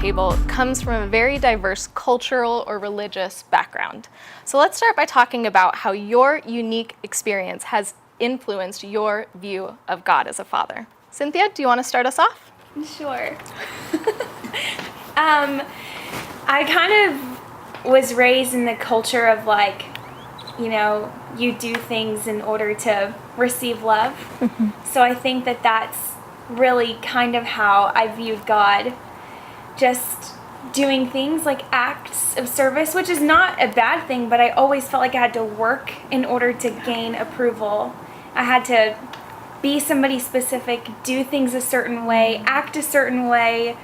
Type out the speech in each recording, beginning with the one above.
Roundtable comes from a very diverse cultural or religious background. So let's start by talking about how your unique experience has influenced your view of God as a father. Cynthia, do you want to start us off? Sure. I kind of was raised in the culture of like, you know, you do things in order to receive love. So I think that that's really kind of how I viewed God, just doing things like acts of service, which is not a bad thing, but I always felt like I had to work in order to gain approval. I had to be somebody specific, do things a certain way, act a certain way,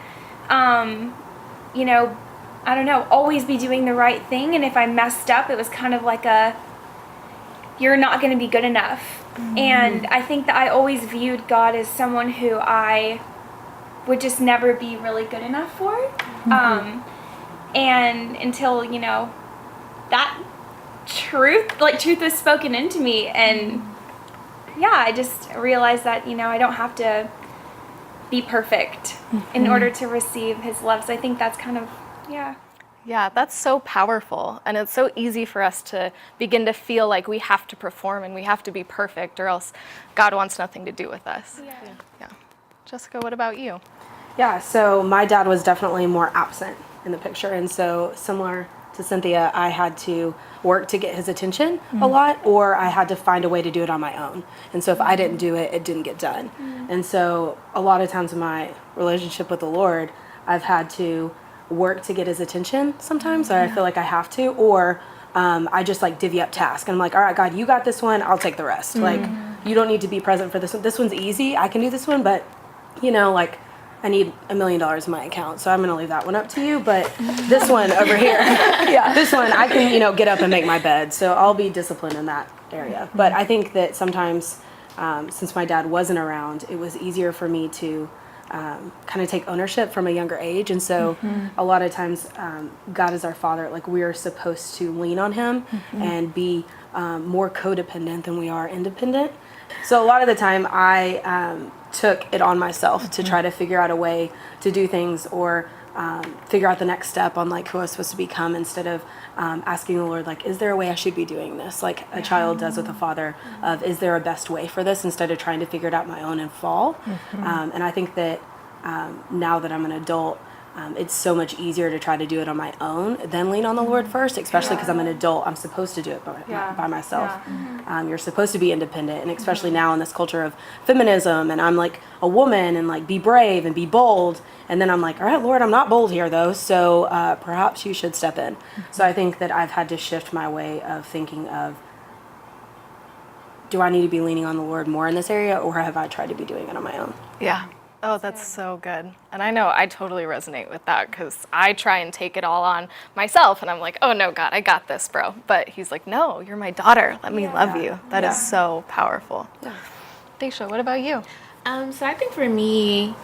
you know, I don't know, always be doing the right thing. And if I messed up, it was kind of like you're not going to be good enough. And I think that I always viewed God as someone who I would just never be really good enough for. And until, you know, that truth was spoken into me. And yeah, I just realized that, you know, I don't have to be perfect in order to receive his love. So I think that's kind of, yeah. Yeah, that's so powerful. And it's so easy for us to begin to feel like we have to perform and we have to be perfect or else God wants nothing to do with us. Yeah. Jessica, what about you? Yeah, so my dad was definitely more absent in the picture. And so similar to Cynthia, I had to work to get his attention a lot, or I had to find a way to do it on my own. And so if I didn't do it, it didn't get done. And so a lot of times in my relationship with the Lord, I've had to work to get his attention sometimes, or I feel like I have to, or I just like divvy up tasks. And I'm like, all right, God, you got this one, I'll take the rest. Like, you don't need to be present for this one. This one's easy, I can do this one, but you know, like, I need $1 million in my account, so I'm going to leave that one up to you. But this one over here, this one, I can, you know, get up and make my bed. So I'll be disciplined in that area. But I think that sometimes, since my dad wasn't around, it was easier for me to kind of take ownership from a younger age. And so a lot of times, God is our father. Like, we are supposed to lean on him and be more codependent than we are independent. So a lot of the time I took it on myself to try to figure out a way to do things, or figure out the next step on like who I was supposed to become, instead of asking the Lord, like, is there a way I should be doing this? Like a child does with a father, of is there a best way for this, instead of trying to figure it out my own and fall. And I think that now that I'm an adult, it's so much easier to try to do it on my own than lean on the Lord first, especially because I'm an adult. I'm supposed to do it by myself. You're supposed to be independent, and especially now in this culture of feminism, and I'm like a woman, and like be brave and be bold. And then I'm like, all right, Lord, I'm not bold here though, so perhaps you should step in. So I think that I've had to shift my way of thinking of, do I need to be leaning on the Lord more in this area, or have I tried to be doing it on my own? Yeah. Oh, that's so good. And I know I totally resonate with that, because I try and take it all on myself, and I'm like, oh no, God, I got this, bro. But he's like, no, you're my daughter. Let me love you. That is so powerful. Daisha, what about you? So I think for me,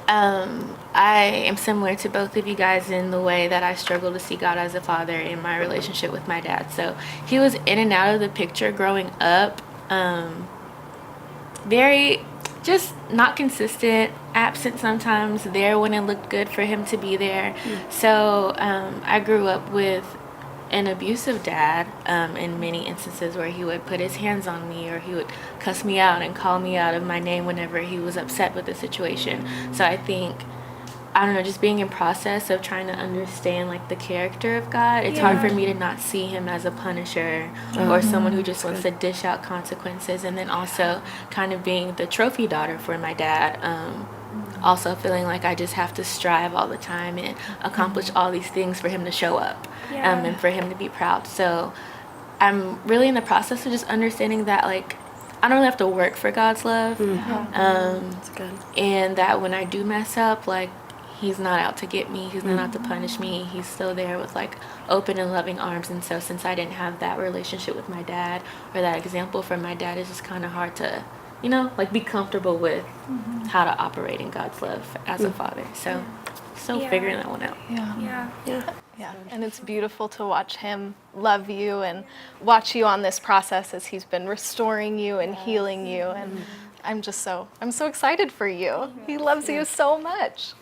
I am similar to both of you guys in the way that I struggle to see God as a father in my relationship with my dad. So he was in and out of the picture growing up, very just not consistent, absent sometimes, there when it looked good for him to be there. So I grew up with an abusive dad in many instances, where he would put his hands on me, or he would cuss me out and call me out of my name whenever he was upset with the situation. So I think, I don't know, just being in process of trying to understand like the character of God, it's hard for me to not see him as a punisher or someone who just wants to dish out consequences. And then also kind of being the trophy daughter for my dad, also feeling like I just have to strive all the time and accomplish all these things for him to show up, and for him to be proud. So I'm really in the process of just understanding that, like, I don't have to work for God's love. That's good. And that when I do mess up, like, he's not out to get me. He's not out to punish me. He's still there with like open and loving arms. And so since I didn't have that relationship with my dad, or that example from my dad, it's just kind of hard to, you know, like be comfortable with how to operate in God's love as a father. So still figuring that one out. Yeah, and it's beautiful to watch him love you and watch you on this process as he's been restoring you and healing you. And I'm so excited for you. He loves you so much.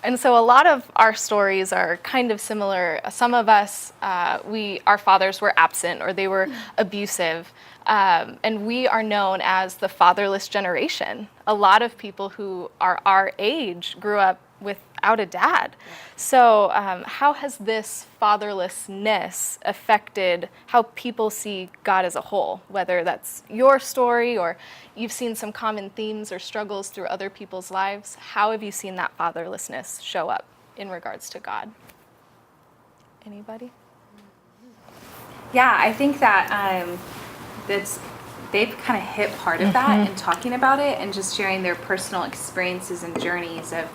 And so a lot of our stories are kind of similar. Some of us, our fathers were absent or they were abusive. And we are known as the fatherless generation. A lot of people who are our age grew up without a dad. So how has this fatherlessness affected how people see God as a whole? Whether that's your story or you've seen some common themes or struggles through other people's lives, how have you seen that fatherlessness show up in regards to God? Anybody? Yeah, I think that they've kind of hit part of that in talking about it and just sharing their personal experiences and journeys of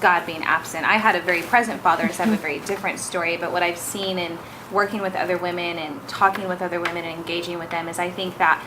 God being absent. I had a very present father, so I have a very different story, but what I've seen in working with other women and talking with other women and engaging with them is I think that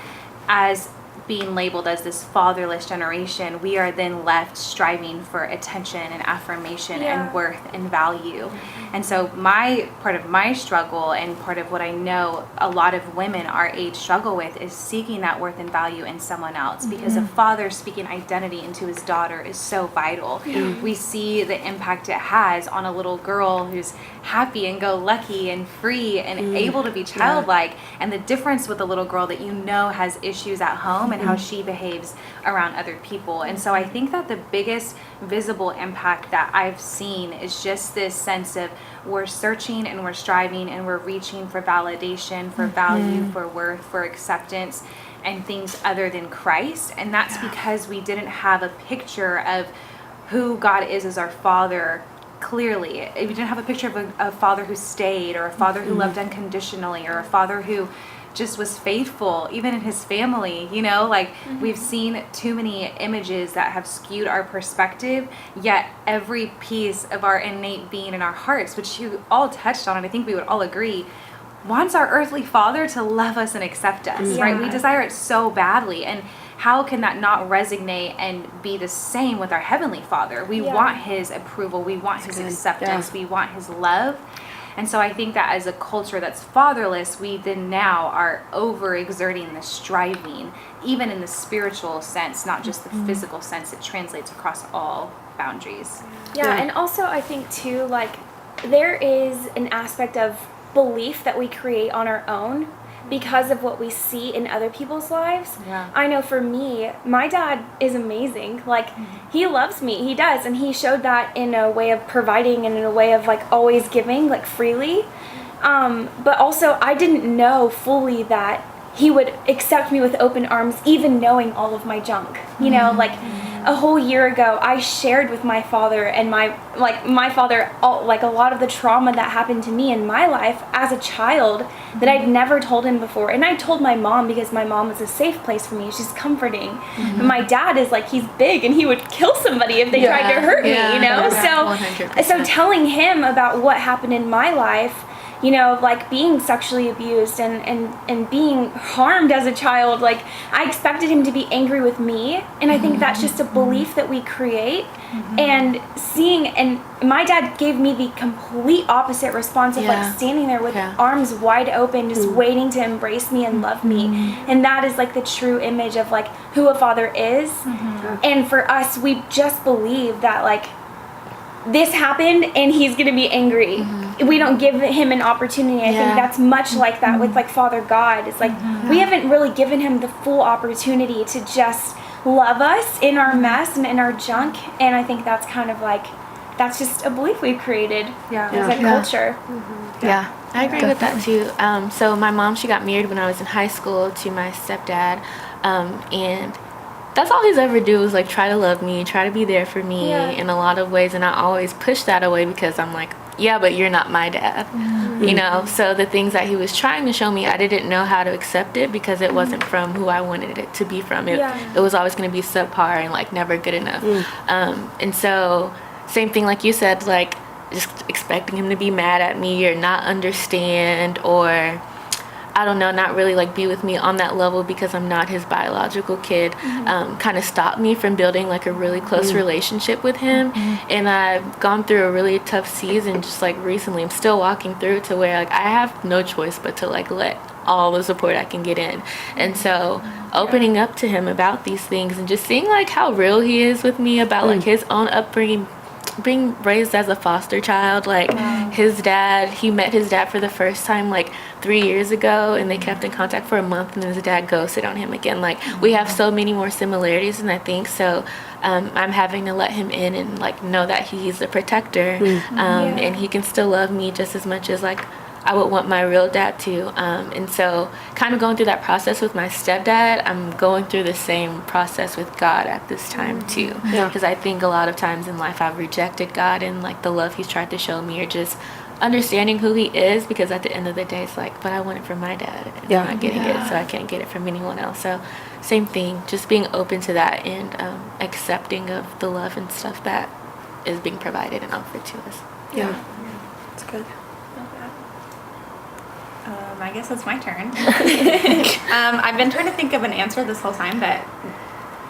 as being labeled as this fatherless generation, we are then left striving for attention and affirmation and worth and value. And so part of my struggle and part of what I know a lot of women our age struggle with is seeking that worth and value in someone else, because a father speaking identity into his daughter is so vital. We see the impact it has on a little girl who's happy and go lucky and free and able to be childlike, and the difference with a little girl that has issues at home and how she behaves around other people. And so I think that the biggest visible impact that I've seen is just this sense of we're searching and we're striving and we're reaching for validation, for value, for worth, for acceptance, and things other than Christ. And that's because we didn't have a picture of who God is as our Father clearly. We didn't have a picture of a father who stayed, or a father who loved unconditionally, or a father who just was faithful even in his family. We've seen too many images that have skewed our perspective, yet every piece of our innate being in our hearts, which you all touched on, and I think we would all agree, wants our earthly father to love us and accept us, right? We desire it so badly, and how can that not resonate and be the same with our heavenly Father? We want his approval, we want his acceptance, we want his love. And so I think that as a culture that's fatherless, we then now are overexerting the striving, even in the spiritual sense, not just the physical sense. It translates across all boundaries. Yeah, and also I think too, there is an aspect of belief that we create on our own because of what we see in other people's lives. Yeah. I know for me, my dad is amazing. He loves me. He does. And he showed that in a way of providing and in a way of always giving, freely. But also I didn't know fully that he would accept me with open arms, even knowing all of my junk. A whole year ago, I shared with my father and my father, a lot of the trauma that happened to me in my life as a child that I'd never told him before. And I told my mom because my mom was a safe place for me. She's comforting. And my dad is he's big and he would kill somebody if they tried to hurt me, So telling him about what happened in my life, being sexually abused and being harmed as a child, I expected him to be angry with me. And I think that's just a belief that we create. And and my dad gave me the complete opposite response of standing there with arms wide open, just waiting to embrace me and love me. And that is the true image of who a father is. And for us, we just believe that this happened and he's going to be angry. We don't give him an opportunity. I think that's much like that with Father God. It's we haven't really given him the full opportunity to just love us in our mess and in our junk. And I think that's kind of that's just a belief we've created as a culture. Yeah. I agree with that too. So my mom, she got married when I was in high school to my stepdad. And that's all he's ever do is try to love me, try to be there for me in a lot of ways. And I always push that away because I'm yeah, but you're not my dad, So the things that he was trying to show me, I didn't know how to accept it because it wasn't from who I wanted it to be from. It was always going to be subpar and never good enough. And so same thing like you said, just expecting him to be mad at me or not understand, or I don't know, not really be with me on that level because I'm not his biological kid, kind of stopped me from building a really close relationship with him. And I've gone through a really tough season just recently. I'm still walking through to where I have no choice but to let all the support I can get in. And so opening up to him about these things and just seeing how real he is with me about his own upbringing, being raised as a foster child, like he met his dad for the first time like 3 years ago, and they kept in contact for a month, and then his dad ghosted on him again. Like, we have so many more similarities, and I think so. I'm having to let him in and like know that he's a protector, and he can still love me just as much as like I would want my real dad to. And so kind of going through that process with my stepdad, I'm going through the same process with God at this time too. Because I think a lot of times in life I've rejected God and like the love he's tried to show me, or just understanding who he is, because at the end of the day it's like, but I want it from my dad and I'm not getting it, so I can't get it from anyone else. So same thing, just being open to that and accepting of the love and stuff that is being provided and offered to us. It's good. I guess it's my turn. I've been trying to think of an answer this whole time, but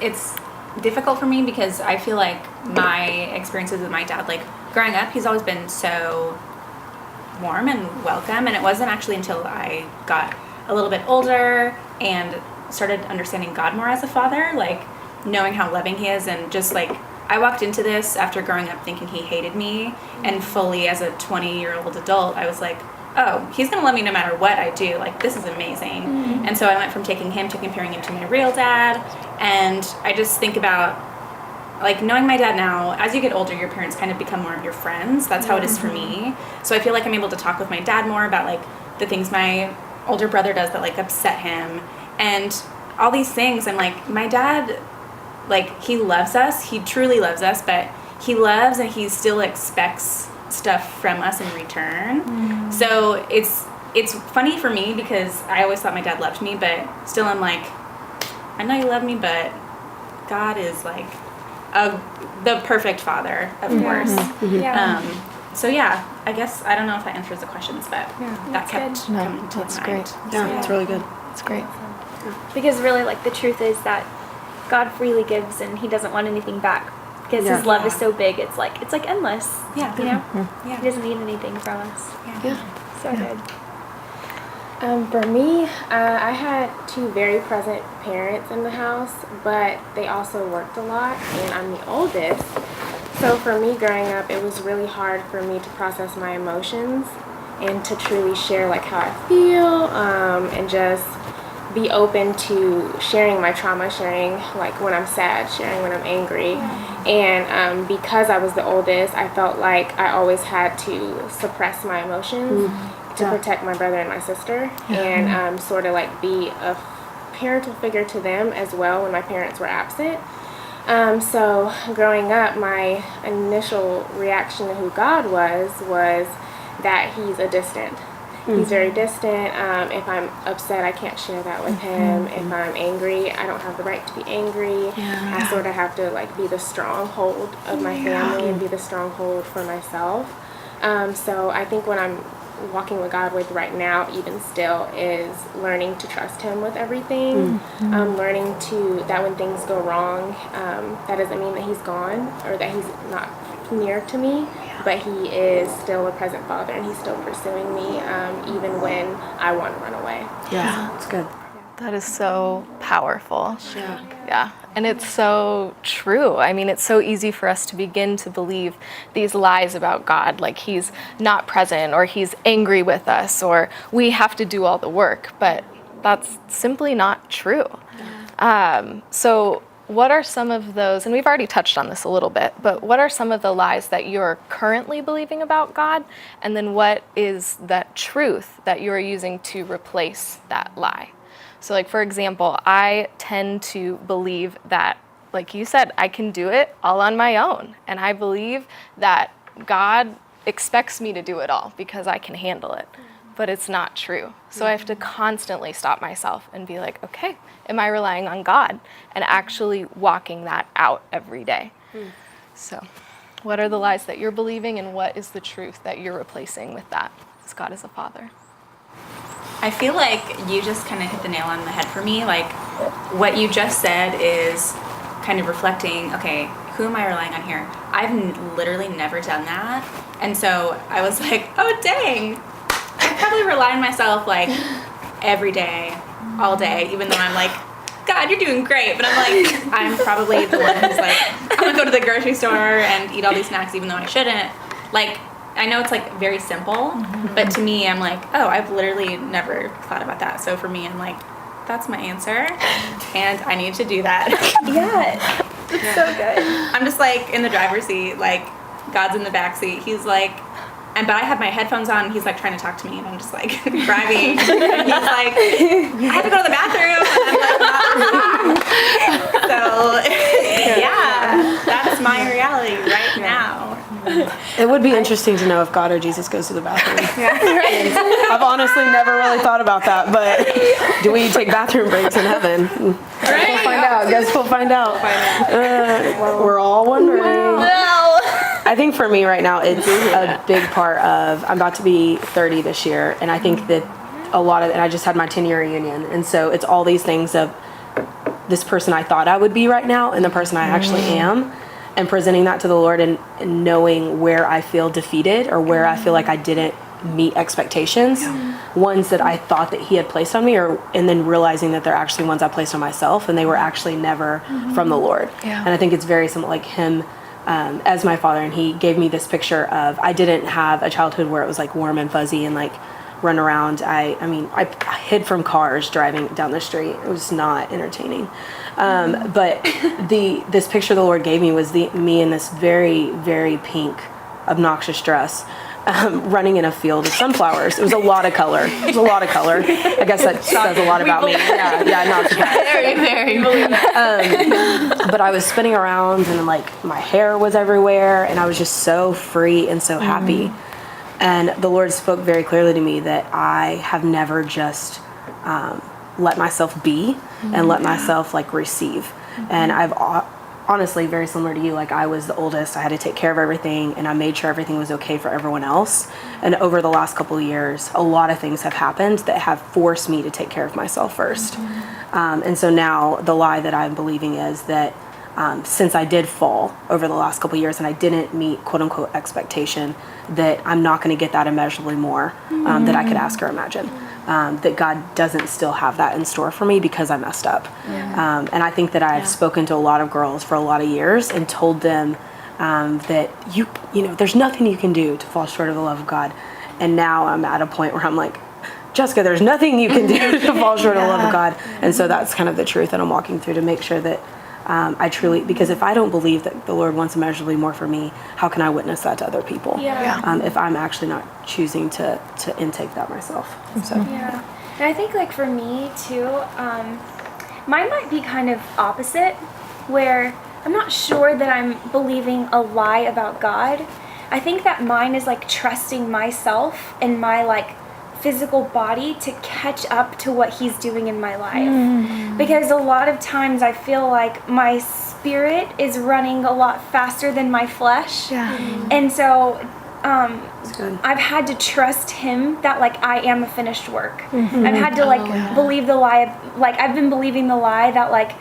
it's difficult for me because I feel like my experiences with my dad, like growing up, he's always been so warm and welcome, and it wasn't actually until I got a little bit older and started understanding God more as a father, like knowing how loving he is, and just like I walked into this after growing up thinking he hated me, and fully as a 20-year-old adult I was like, oh, he's gonna love me no matter what I do, like this is amazing. And so I went from taking him to comparing him to my real dad, and I just think about like knowing my dad now, as you get older your parents kind of become more of your friends. That's how it is for me. So I feel like I'm able to talk with my dad more about like the things my older brother does that like upset him, and all these things. I'm like, my dad, like he loves us, he truly loves us, but he loves and he still expects stuff from us in return. So it's funny for me because I always thought my dad loved me, but still I'm like, I know you love me, but God is like the perfect father, of course. So yeah, I guess I don't know if that answers the questions, but that kept coming to that's mind. great. Yeah, it's really good. It's great. Because really, like, the truth is that God freely gives and he doesn't want anything back. Because his love is so big, it's like endless. Yeah. You know? Yeah. He doesn't need anything from us. So good. For me, I had two very present parents in the house, but they also worked a lot, and I'm the oldest. So for me growing up, it was really hard for me to process my emotions and to truly share like how I feel, and just be open to sharing my trauma, sharing like when I'm sad, sharing when I'm angry. And because I was the oldest, I felt like I always had to suppress my emotions to protect my brother and my sister, and sort of like be a parental figure to them as well when my parents were absent. So growing up, my initial reaction to who God was that he's a distant. He's very distant. If I'm upset, I can't share that with him. If I'm angry, I don't have the right to be angry. I sort of have to like be the stronghold of my family and be the stronghold for myself. So I think what I'm walking with God with right now, even still, is learning to trust him with everything. Learning that when things go wrong, that doesn't mean that he's gone or that he's not near to me, but he is still a present father and he's still pursuing me, even when I want to run away. Yeah, it's good. That is so powerful. Yeah. And it's so true. I mean, it's so easy for us to begin to believe these lies about God, like he's not present or he's angry with us or we have to do all the work, but that's simply not true. So what are some of those, and we've already touched on this a little bit, but what are some of the lies that you're currently believing about God? And then what is that truth that you're using to replace that lie? So like, for example, I tend to believe that, like you said, I can do it all on my own. And I believe that God expects me to do it all because I can handle it. But it's not true. So I have to constantly stop myself and be like, okay, am I relying on God? And actually walking that out every day. So what are the lies that you're believing and what is the truth that you're replacing with that? Because God is a father. I feel like you just kind of hit the nail on the head for me. Like, what you just said is kind of reflecting, okay, who am I relying on here? I've literally never done that. And so I was like, oh, dang. I probably rely on myself, like, every day, all day, even though I'm, like, God, you're doing great. But I'm like, I'm probably the one who's like, I'm going to go to the grocery store and eat all these snacks even though I shouldn't. Like, I know it's like very simple, but to me, I'm like, oh, I've literally never thought about that. So for me, I'm like, that's my answer, and I need to do that. Yeah, it's so good. I'm just like in the driver's seat, like God's in the back seat. He's like, but I have my headphones on, and he's like trying to talk to me, and I'm just like driving. And he's like, I have to go to the bathroom, and I'm like, not. So yeah, that's my reality right now. It would be interesting to know if God or Jesus goes to the bathroom. I've honestly never really thought about that, but do we take bathroom breaks in heaven? We'll find out. Guess we'll find out. We're all wondering. I think for me right now, it's a big part of, I'm about to be 30 this year, and I think that a lot of, and I just had my 10-year reunion, and so it's all these things of this person I thought I would be right now and the person I actually am, and presenting that to the Lord and knowing where I feel defeated or where I feel like I didn't meet expectations, ones that I thought that he had placed on me, and then realizing that they're actually ones I placed on myself and they were actually never from the Lord. And I think it's very similar, like him as my father, and he gave me this picture of, I didn't have a childhood where it was like warm and fuzzy and like run around. I hid from cars driving down the street. It was not entertaining. But this picture the Lord gave me was me in this very, very pink, obnoxious dress, running in a field of sunflowers. It was a lot of color. I guess that says a lot about me. Yeah, not surprised. Very. But I was spinning around, and like my hair was everywhere, and I was just so free and so happy. And the Lord spoke very clearly to me that I have never just let myself be and let myself like receive. And I've honestly, very similar to you, like I was the oldest. I had to take care of everything, and I made sure everything was okay for everyone else. And over the last couple of years, a lot of things have happened that have forced me to take care of myself first. And so now the lie that I'm believing is that since I did fall over the last couple of years and I didn't meet quote unquote expectation, that I'm not going to get that immeasurably more that I could ask or imagine. That God doesn't still have that in store for me because I messed up. And I think that I've spoken to a lot of girls for a lot of years and told them that you know, there's nothing you can do to fall short of the love of God. And now I'm at a point where I'm like, Jessica, there's nothing you can do to fall short of the love of God. And so that's kind of the truth that I'm walking through, to make sure that I truly, because if I don't believe that the Lord wants immeasurably more for me, how can I witness that to other people? If I'm actually not choosing to intake that myself. So. Yeah. And I think like for me too, mine might be kind of opposite, where I'm not sure that I'm believing a lie about God. I think that mine is like trusting myself and my like physical body to catch up to what he's doing in my life. Because a lot of times I feel like my spirit is running a lot faster than my flesh. And so I've had to trust him that like I am a finished work. I've had to like believe the lie, like I've been believing the lie that like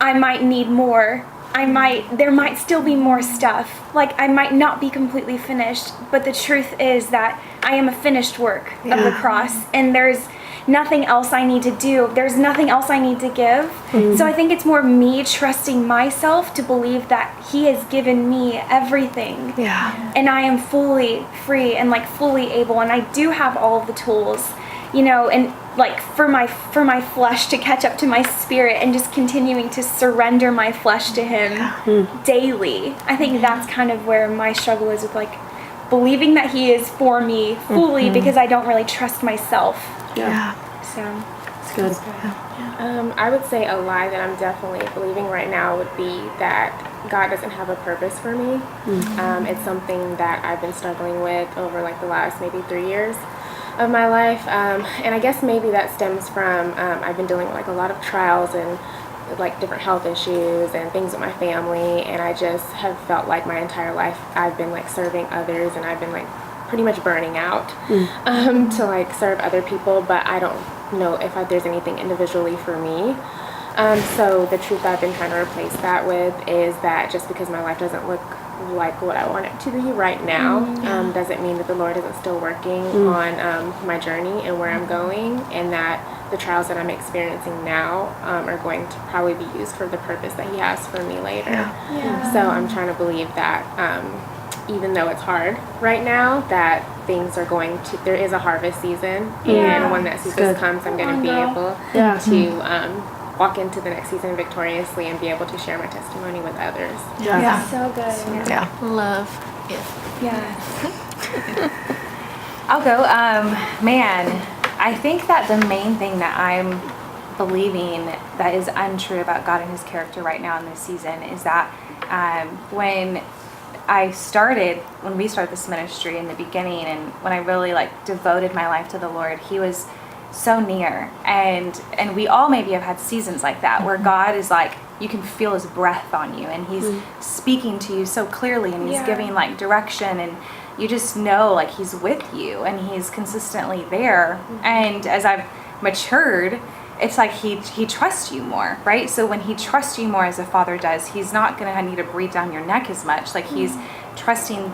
I might need more. There might still be more stuff. Like I might not be completely finished, but the truth is that I am a finished work of the cross, and there's nothing else I need to do. There's nothing else I need to give. So I think it's more me trusting myself to believe that he has given me everything. And I am fully free and like fully able, and I do have all of the tools, you know, and like for my flesh to catch up to my spirit, and just continuing to surrender my flesh to him daily. I think that's kind of where my struggle is, with like believing that he is for me fully, because I don't really trust myself. So It's good. I would say a lie that I'm definitely believing right now would be that God doesn't have a purpose for me. It's something that I've been struggling with over like the last maybe 3 years of my life, and I guess maybe that stems from I've been dealing with like a lot of trials and like different health issues and things with my family, and I just have felt like my entire life I've been like serving others, and I've been like pretty much burning out to like serve other people, but I don't know if there's anything individually for me. So the truth I've been trying to replace that with is that just because my life doesn't look like what I want it to be right now. Doesn't mean that the Lord isn't still working on my journey and where I'm going, and that the trials that I'm experiencing now are going to probably be used for the purpose that He has for me later. So I'm trying to believe that even though it's hard right now, that things are going to, there is a harvest season, and when that season comes, I'm going to be able to walk into the next season victoriously and be able to share my testimony with others. So good. Love it. I'll go. Man, I think that the main thing that I'm believing that is untrue about God and His character right now in this season is that when we started this ministry in the beginning, and when I really like devoted my life to the Lord, He was so near, and we all maybe have had seasons like that where God is like, you can feel His breath on you, and He's speaking to you so clearly, and He's giving like direction, and you just know like He's with you, and He's consistently there. And as I've matured, it's like he trusts you more, right? So when He trusts you more as a father does, He's not going to need to breathe down your neck as much. Like He's trusting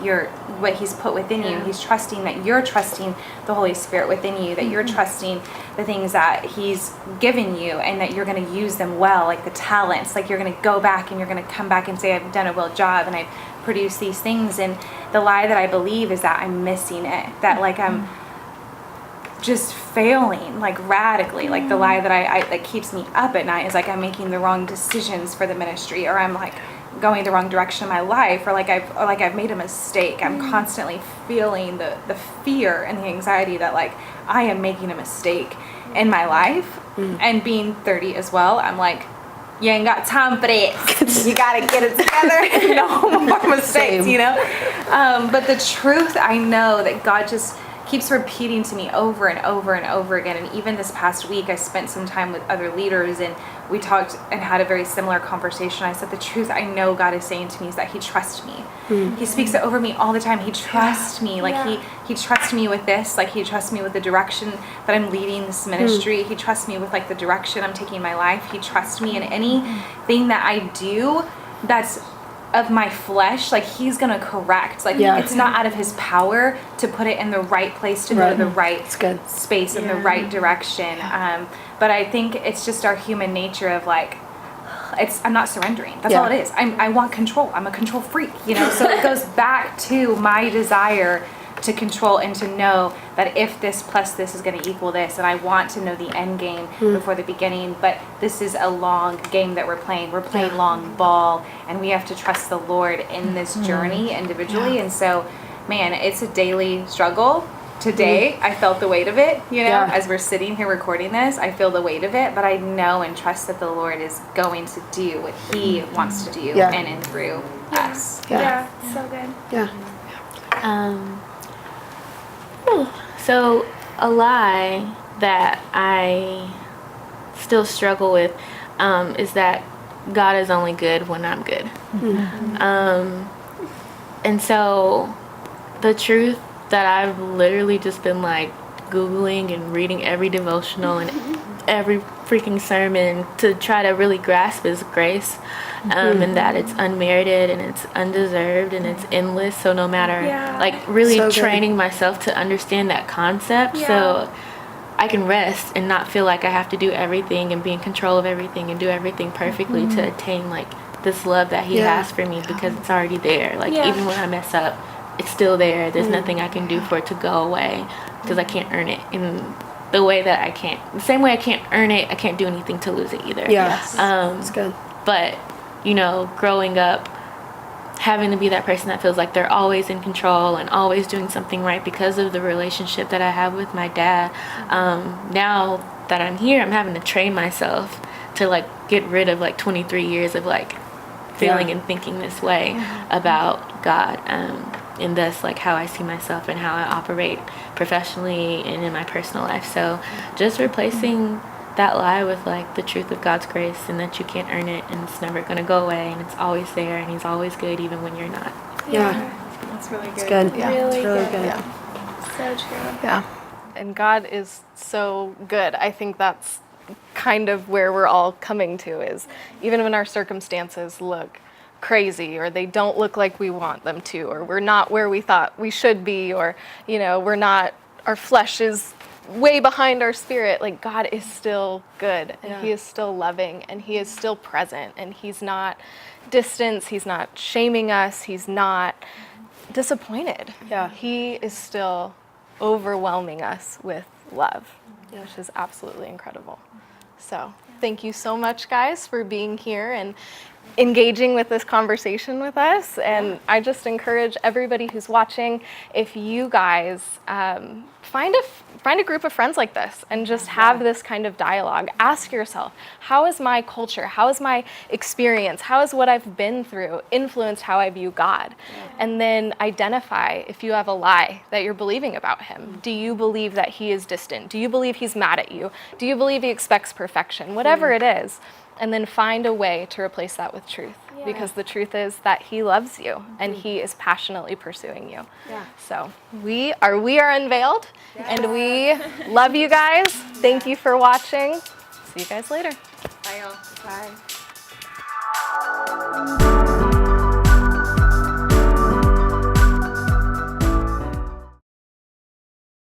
what He's put within you. He's trusting that you're trusting the Holy Spirit within you, that you're trusting the things that He's given you, and that you're going to use them well, like the talents. Like you're going to go back and you're going to come back and say, I've done a well job and I've produced these things. And the lie that I believe is that I'm missing it, that like I'm just failing like radically. Like the lie that I that keeps me up at night is like I'm making the wrong decisions for the ministry, or I'm like going the wrong direction in my life, or like I've made a mistake. I'm constantly feeling the fear and the anxiety that like I am making a mistake in my life. And being 30 as well, I'm like, you ain't got time for that. You gotta get it together. No more mistakes, you know? But the truth, I know that God just keeps repeating to me over and over and over again. And even this past week, I spent some time with other leaders, and we talked and had a very similar conversation. I said, the truth I know God is saying to me is that He trusts me. He speaks it over me all the time. He trusts me. Like he trusts me with this. Like He trusts me with the direction that I'm leading this ministry. He trusts me with like the direction I'm taking my life. He trusts me in anything that I do that's of my flesh. Like He's gonna correct. Like it's not out of His power to put it in the right place, to go to the right space in the right direction. But I think it's just our human nature of like, I'm not surrendering. That's all it is. I want control. I'm a control freak, you know? So it goes back to my desire to control and to know that if this plus this is going to equal this, and I want to know the end game before the beginning. But this is a long game that we're playing. We're playing long ball, and we have to trust the Lord in this journey individually. And so, man, it's a daily struggle. Today, I felt the weight of it, you know, as we're sitting here recording this, I feel the weight of it, but I know and trust that the Lord is going to do what He wants to do in and through us. So good. So a lie that I still struggle with is that God is only good when I'm good. And so the truth that I've literally just been like Googling and reading every devotional and every freaking sermon to try to really grasp is grace, and that it's unmerited and it's undeserved and it's endless. So no matter, like really training myself to understand that concept so I can rest and not feel like I have to do everything and be in control of everything and do everything perfectly to attain like this love that He has for me, because it's already there. Like even when I mess up, it's still there. There's nothing I can do for it to go away, because I can't earn it in the way that I can't. The same way I can't earn it, I can't do anything to lose it either. That's good. But, you know, growing up, having to be that person that feels like they're always in control and always doing something right because of the relationship that I have with my dad. Now that I'm here, I'm having to train myself to like get rid of like 23 years of like feeling and thinking this way about God. And thus like how I see myself and how I operate professionally and in my personal life. So just replacing that lie with like the truth of God's grace, and that you can't earn it, and it's never going to go away, and it's always there, and He's always good even when you're not. That's really good. It's good. Really good. good. So true. Yeah. And God is so good. I think that's kind of where we're all coming to, is even when our circumstances look crazy, or they don't look like we want them to, or we're not where we thought we should be, or, we're not, our flesh is way behind our spirit. Like, God is still good, and he is still loving, and he is still present, and he's not distant, he's not shaming us, he's not disappointed. Yeah. He is still overwhelming us with love, which is absolutely incredible. So thank you so much, guys, for being here and engaging with this conversation with us. And I just encourage everybody who's watching, if you guys find a group of friends like this and just have this kind of dialogue. Ask yourself, how is my culture, how is my experience, how is what I've been through influenced how I view God? And then identify if you have a lie that you're believing about him. Do you believe that he is distant? Do you believe he's mad at you? Do you believe he expects perfection? Whatever it is. And then find a way to replace that with truth. Because the truth is that he loves you and he is passionately pursuing you. So we are Unveiled, and we love you guys. Thank you for watching. See you guys later. Bye, y'all. Bye.